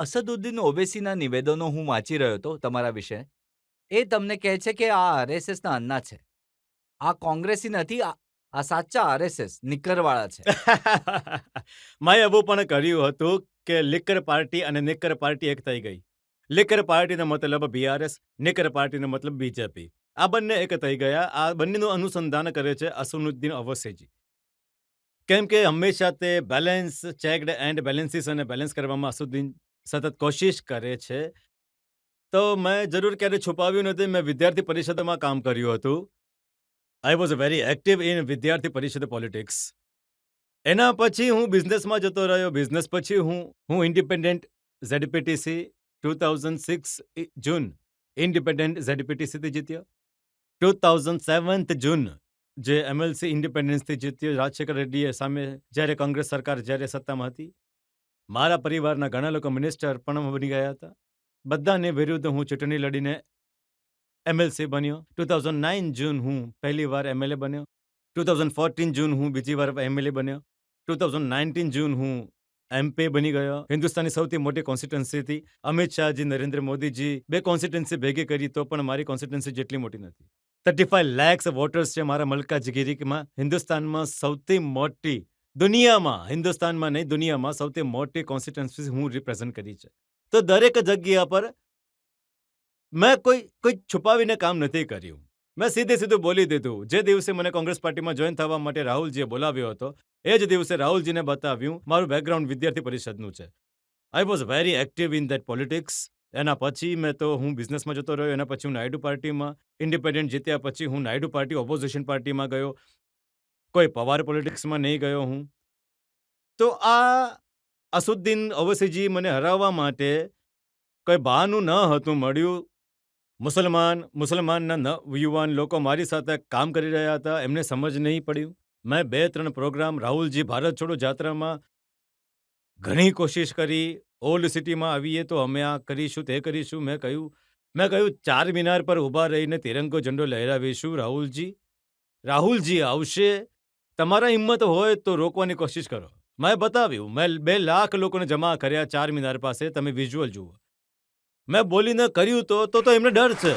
અસદુદ્દીન ઓવૈસીના નિવેદનો હું વાંચી રહ્યો હતો તમારા વિશે. એ તમને કહે છે કે આ આરએસએસના અન્ના છે. આ કોંગ્રેસી નથી, આ સાચા આરએસએસ નિક્કરવાળા છે. મેં એવું પણ કર્યું હતું કે લિકર પાર્ટી અને નિક્કર પાર્ટી એક થઈ ગઈ. લિકર પાર્ટીનો મતલબ બીઆરએસ, નિક્કર પાર્ટીનો મતલબ બીજેપી. આ બંને એક થઈ ગયા. આ બંનેનું અનુસંધાન કરે છે અસદુદ્દીન ઓવૈસી. કેમ કે હંમેશા તે બેલેન્સ, ચેકડ એન્ડ બેલેન્સીસ અને બેલેન્સ કરવામાં અસદુદ્દીન સતત કોશિશ કરે છે. તો મેં જરૂર ક્યારે છુપાવ્યું નથી. મેં વિદ્યાર્થી પરિષદમાં કામ કર્યું હતું. I was very active in વિદ્યાર્થી પરિષદ પોલિટિક્સ. એના પછી હું બિઝનેસમાં જતો રહ્યો. બિઝનેસ પછી હું ઇન્ડિપેન્ડન્ટ ઝેડપીટીસી 2006 જૂન ઇન્ડિપેન્ડન્ટ ઝેડપીટીસીથી જીત્યો. 2007 જૂન જે એમએલસી ઇન્ડિપેન્ડન્સથી જીત્યો રાજશેખર રેડ્ડીએ સામે, જ્યારે કોંગ્રેસ સરકાર જ્યારે સત્તામાં હતી. મારા પરિવારના ઘણા લોકો મિનિસ્ટર પણ બની ગયા હતા. બધાને વિરુદ્ધ હું ચૂંટણી લડીને એમએલસી બન્યો. 2009 જૂન હું પહેલી વાર એમએલએ બન્યો. 2014 જૂન હું બીજી વાર એમએલએ બન્યો. 2019 જૂન હું એમપી બની ગયો. હિન્દુસ્તાનની સૌથી મોટી કોન્સ્ટિટ્યુન્સીથી અમિત શાહજી, નરેન્દ્ર મોદીજી બે કોન્સ્ટિટ્યુન્સી ભેગી કરી તો પણ મારી કોન્સ્ટિટ્યુન્સી જેટલી મોટી નથી. 35 લાખ વોટર્સ છે મારા મલકાજગીરીમાં. હિન્દુસ્તાનમાં સૌથી મોટી, દુનિયામાં, હિન્દુસ્તાનમાં નહીં દુનિયામાં સૌથી મોટી કોન્સ્ટિટ્યુન્સી હું રિપ્રેઝન્ટ કરી છે. તો દરેક જગ્યા પર મેં કોઈ છુપાવીને કામ નથી કર્યું. મેં સીધું બોલી દીધું. જે દિવસે મને કોંગ્રેસ પાર્ટીમાં જોઈન થવા માટે રાહુલજીએ બોલાવ્યો હતો, એ જ દિવસે રાહુલજીને બતાવ્યું મારું બેકગ્રાઉન્ડ વિદ્યાર્થી પરિષદનું છે. I was very active in that politics. એના પછી હું બિઝનેસમાં જતો રહ્યો. એના પછી હું નાયડુ પાર્ટીમાં ઇન્ડિપેન્ડન્ટ જીત્યા પછી હું નાયડુ પાર્ટી ઓપોઝિશન પાર્ટીમાં ગયો. કોઈ પવાર પોલિટિક્સમાં નહીં ગયો હું. તો આ અસદુદ્દીન ઓવૈસીજી મને હરાવવા માટે કોઈ બહાનું ન હતું મળ્યું. મુસલમાનના યુવાન લોકો મારી સાથે કામ કરી રહ્યા હતા. એમને સમજ નહીં પડ્યું. મેં 2-3 પ્રોગ્રામ રાહુલજી ભારત છોડો જાત્રામાં ઘણી કોશિશ કરી. ઓલ્ડ સિટીમાં આવીએ તો અમે આ કરીશું, તે કરીશું. મેં કહ્યું 4 મિનાર પર ઊભા રહીને તિરંગો ઝંડો લહેરાવીશું. રાહુલજી આવશે. તમારા હિંમત હોય તો રોકવાની કોશિશ કરો. મેં બતાવ્યું. મેં 2 લાખ લોકોને જમા કર્યા 4 મિનાર પાસે. તમે વિઝ્યુઅલ જુઓ. મેં બોલીને કર્યું તો એમને ડર છે.